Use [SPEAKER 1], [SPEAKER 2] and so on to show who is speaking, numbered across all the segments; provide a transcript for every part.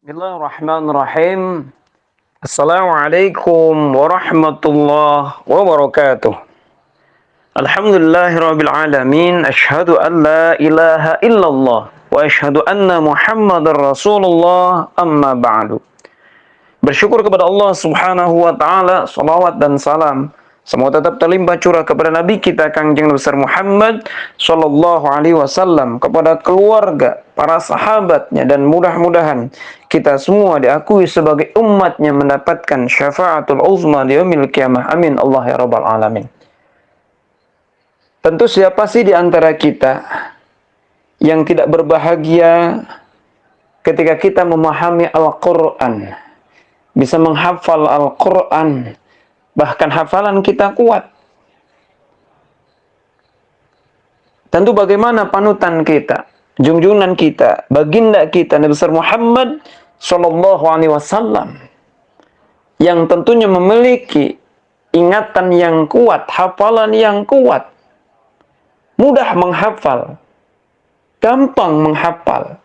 [SPEAKER 1] Bismillahirrahmanirrahim. Assalamualaikum warahmatullahi wabarakatuh. Alhamdulillahirabbil alamin. Asyhadu an la ilaha illallah wa asyhadu anna Muhammadar Rasulullah amma ba'du. Bersyukur kepada Allah Subhanahu wa taala, salawat dan salam semoga tetap terlimpah curah kepada Nabi kita Kangjeng besar Muhammad sallallahu alaihi wasallam, kepada keluarga, para sahabatnya, dan mudah-mudahan kita semua diakui sebagai umatnya mendapatkan syafaatul uzma di yaumil qiyamah. Amin Allah ya rabbal alamin. Tentu siapa sih di antara kita yang tidak berbahagia ketika kita memahami Al-Qur'an, bisa menghafal Al-Qur'an, bahkan hafalan kita kuat. Tentu bagaimana panutan kita, junjungan kita, baginda kita Nabi besar Muhammad sallallahu alaihi wasallam, yang tentunya memiliki ingatan yang kuat, hafalan yang kuat, mudah menghafal, gampang menghafal,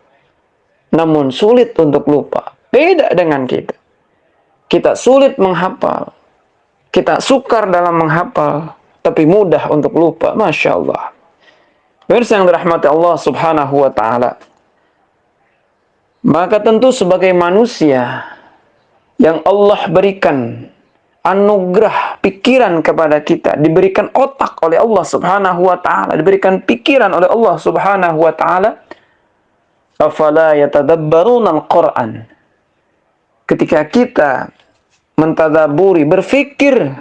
[SPEAKER 1] namun sulit untuk lupa. Beda dengan kita. Kita sulit menghafal, kita sukar dalam menghafal, tapi mudah untuk lupa. Masya Allah. Pemirsa yang dirahmati Allah Subhanahu wa ta'ala, maka tentu sebagai manusia yang Allah berikan anugerah pikiran kepada kita, diberikan otak oleh Allah Subhanahu wa ta'ala, diberikan pikiran oleh Allah Subhanahu wa ta'ala, afala yatadabbaruna al-Qur'an. Ketika kita mentadaburi, berfikir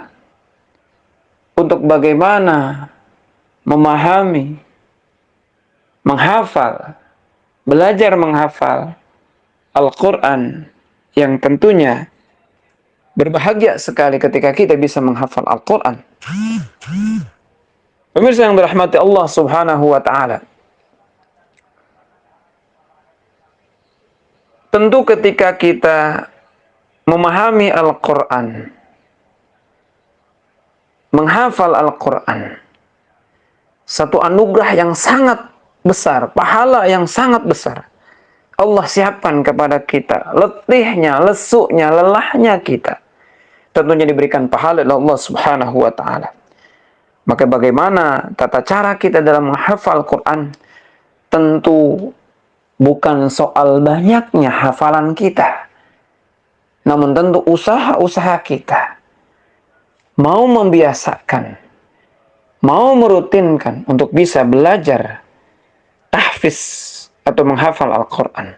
[SPEAKER 1] untuk bagaimana memahami, menghafal, belajar menghafal Al-Quran, yang tentunya berbahagia sekali ketika kita bisa menghafal Al-Quran. Pemirsa yang dirahmati Allah Subhanahu wa ta'ala, tentu ketika kita memahami Al-Quran, menghafal Al-Quran, satu anugerah yang sangat besar, pahala yang sangat besar Allah siapkan kepada kita. Letihnya, lesuknya, lelahnya kita tentunya diberikan pahala oleh Allah Subhanahu wa ta'ala. Maka bagaimana tata cara kita dalam menghafal Quran? Tentu bukan soal banyaknya hafalan kita, namun tentu usaha-usaha kita mau membiasakan, mau merutinkan untuk bisa belajar tahfiz atau menghafal Al-Quran.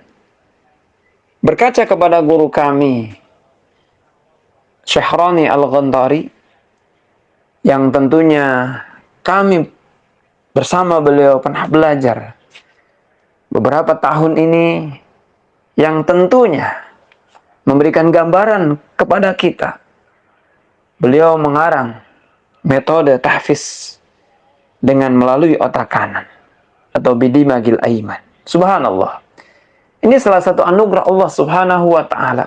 [SPEAKER 1] Berkaca kepada guru kami, Syahrani Al-Ghantari, yang tentunya kami bersama beliau pernah belajar beberapa tahun ini, yang tentunya memberikan gambaran kepada kita. Beliau mengarang metode tahfiz dengan melalui otak kanan atau bidimagil aiman. Subhanallah. Ini salah satu anugerah Allah Subhanahu wa ta'ala.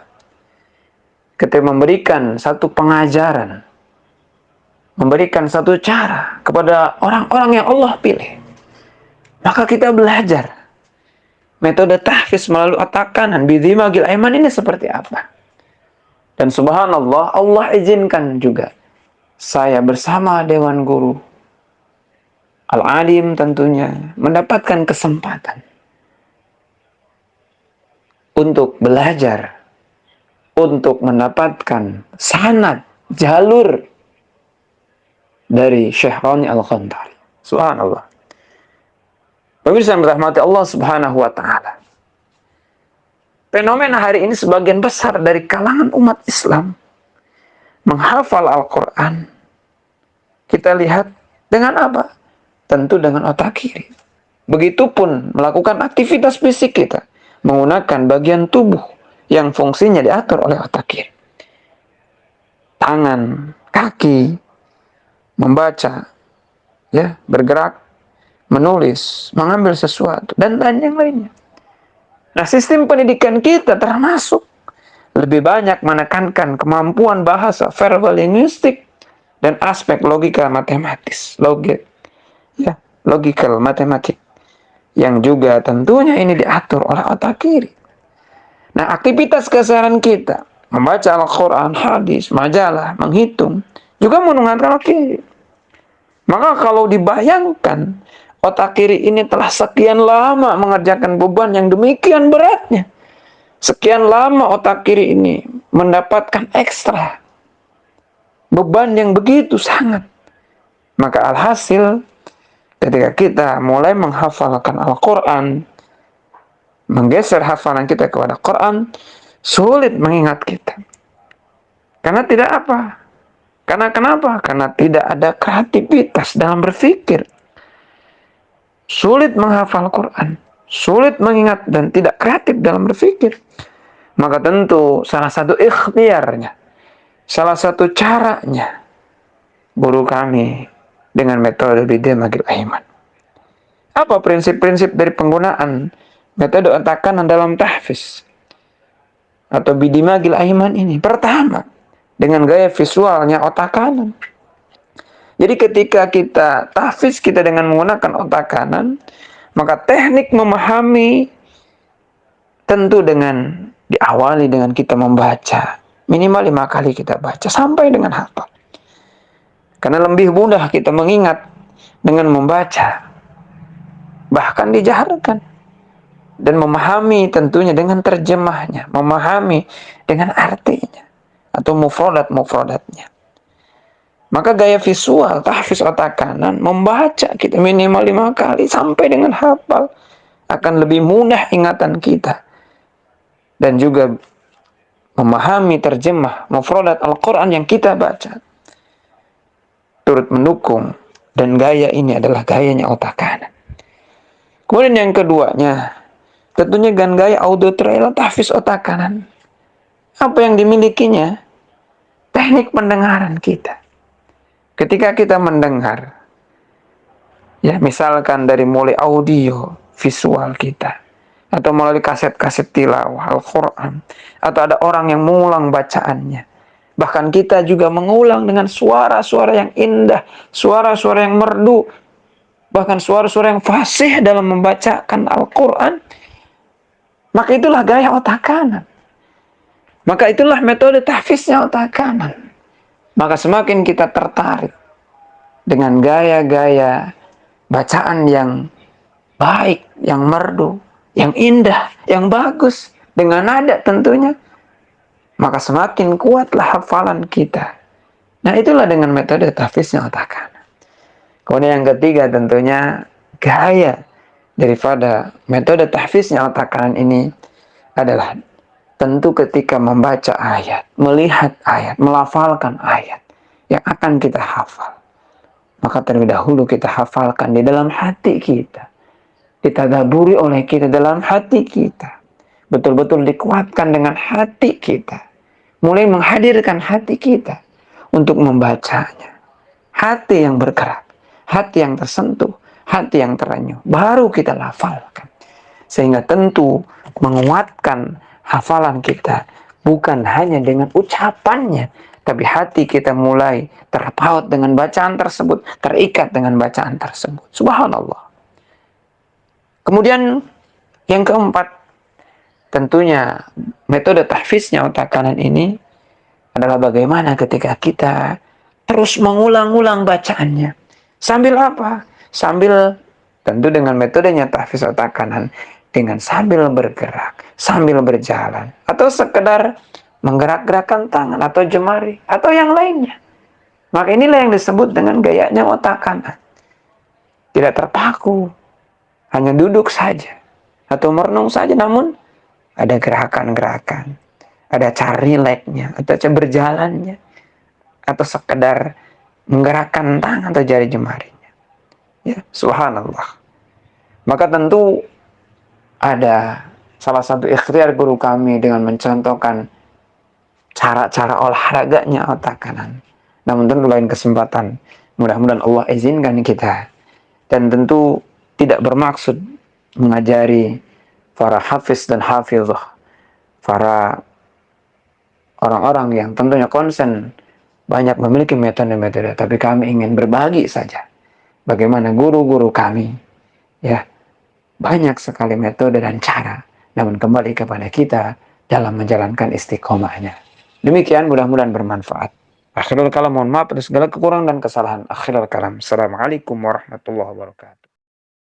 [SPEAKER 1] Ketika memberikan satu pengajaran, memberikan satu cara kepada orang-orang yang Allah pilih, maka kita belajar metode tahfiz melalui otak kanan, bidimagil aiman, ini seperti apa. Dan subhanallah, Allah izinkan juga saya bersama Dewan Guru Al-Alim tentunya mendapatkan kesempatan untuk belajar, untuk mendapatkan sanad, jalur dari Syahrani Al-Ghantari. Subhanallah. Pemirsa yang dirahmati Allah Subhanahu wa ta'ala, fenomena hari ini sebagian besar dari kalangan umat Islam menghafal Al-Quran, kita lihat dengan apa? Tentu dengan otak kiri. Begitupun melakukan aktivitas fisik kita, menggunakan bagian tubuh yang fungsinya diatur oleh otak kiri. Tangan, kaki, membaca, ya, bergerak, menulis, mengambil sesuatu, dan lain yang lainnya. Nah, sistem pendidikan kita termasuk lebih banyak menekankan kemampuan bahasa, verbal linguistik, dan aspek logika matematis, logical matematik, yang juga tentunya ini diatur oleh otak kiri. Nah, aktivitas keseharian kita, membaca Al-Quran, hadis, majalah, menghitung, juga menggunakan otak kiri. Maka kalau dibayangkan, otak kiri ini telah sekian lama mengerjakan beban yang demikian beratnya. Sekian lama otak kiri ini mendapatkan ekstra beban yang begitu sangat. Maka alhasil, ketika kita mulai menghafalkan Al-Quran, menggeser hafalan kita kepada Quran, sulit mengingat kita. Karena tidak apa? Karena kenapa? Karena tidak ada kreativitas dalam berpikir. Sulit menghafal Quran, sulit mengingat dan tidak kreatif dalam berpikir. Maka tentu salah satu ikhtiarnya, salah satu caranya, guru kami dengan metode Bidai Magil Aiman. Apa prinsip-prinsip dari penggunaan metode otak kanan dalam tahfiz atau Bidai Magil Aiman ini? Pertama, dengan gaya visualnya otak kanan. Jadi ketika kita tahfiz kita dengan menggunakan otak kanan, maka teknik memahami tentu dengan diawali dengan kita membaca. Minimal 5 kali kita baca sampai dengan hafal. Karena lebih mudah kita mengingat dengan membaca. Bahkan dijaharkan. Dan memahami tentunya dengan terjemahnya. Memahami dengan artinya. Atau mufradat-mufradatnya. Maka gaya visual tahfiz otak kanan membaca kita minimal 5 kali sampai dengan hafal. Akan lebih mudah ingatan kita. Dan juga memahami terjemah mufradat Al-Quran yang kita baca. Turut mendukung. Dan gaya ini adalah gayanya otak kanan. Kemudian yang keduanya, tentunya dengan gaya auditory tahfiz otak kanan. Apa yang dimilikinya? Teknik pendengaran kita. Ketika kita mendengar, ya misalkan dari mulai audio, visual kita, atau melalui kaset-kaset tilawah Al-Quran, atau ada orang yang mengulang bacaannya. Bahkan kita juga mengulang dengan suara-suara yang indah, suara-suara yang merdu, bahkan suara-suara yang fasih dalam membacakan Al-Quran. Maka itulah gaya otak kanan. Maka itulah metode tahfiznya otak kanan. Maka semakin kita tertarik dengan gaya-gaya bacaan yang baik, yang merdu, yang indah, yang bagus, dengan nada tentunya, maka semakin kuatlah hafalan kita. Nah itulah dengan metode tahfiznya otak kanan. Kemudian yang ketiga tentunya gaya daripada metode tahfiznya otak kanan ini adalah tentu ketika membaca ayat, melihat ayat, melafalkan ayat yang akan kita hafal. Maka terlebih dahulu kita hafalkan di dalam hati kita. Ditadaburi oleh kita dalam hati kita. Betul-betul dikuatkan dengan hati kita. Mulai menghadirkan hati kita untuk membacanya. Hati yang bergerak, hati yang tersentuh, hati yang terenyuh. Baru kita lafalkan. Sehingga tentu menguatkan hafalan kita bukan hanya dengan ucapannya, tapi hati kita mulai terpaut dengan bacaan tersebut, terikat dengan bacaan tersebut. Subhanallah. Kemudian yang keempat, tentunya metode tahfiznya otak kanan ini adalah bagaimana ketika kita terus mengulang-ulang bacaannya. Sambil apa? Sambil tentu dengan metodenya tahfiz otak kanan, dengan sambil bergerak, sambil berjalan, atau sekedar menggerak-gerakkan tangan atau jemari, atau yang lainnya. Maka inilah yang disebut dengan gayanya otak kanan. Tidak terpaku, hanya duduk saja, atau merenung saja, namun ada gerakan-gerakan, ada cara rileksnya, atau cara berjalannya, atau sekedar menggerakkan tangan atau jari jemarinya. Ya, subhanallah. Maka tentu ada salah satu ikhtiar guru kami dengan mencontohkan cara-cara olahraganya otak kanan. Namun tentu lain kesempatan, mudah-mudahan Allah izinkan kita. Dan tentu tidak bermaksud mengajari para hafiz dan hafizah, para orang-orang yang tentunya konsen banyak memiliki metode-metode, tapi kami ingin berbagi saja bagaimana guru-guru kami, ya, banyak sekali metode dan cara. Namun kembali kepada kita, dalam menjalankan istiqomahnya. Demikian, mudah-mudahan bermanfaat. Akhirul kalam, mohon maaf atas segala kekurangan dan kesalahan. Akhirul kalam. Assalamualaikum warahmatullahi wabarakatuh.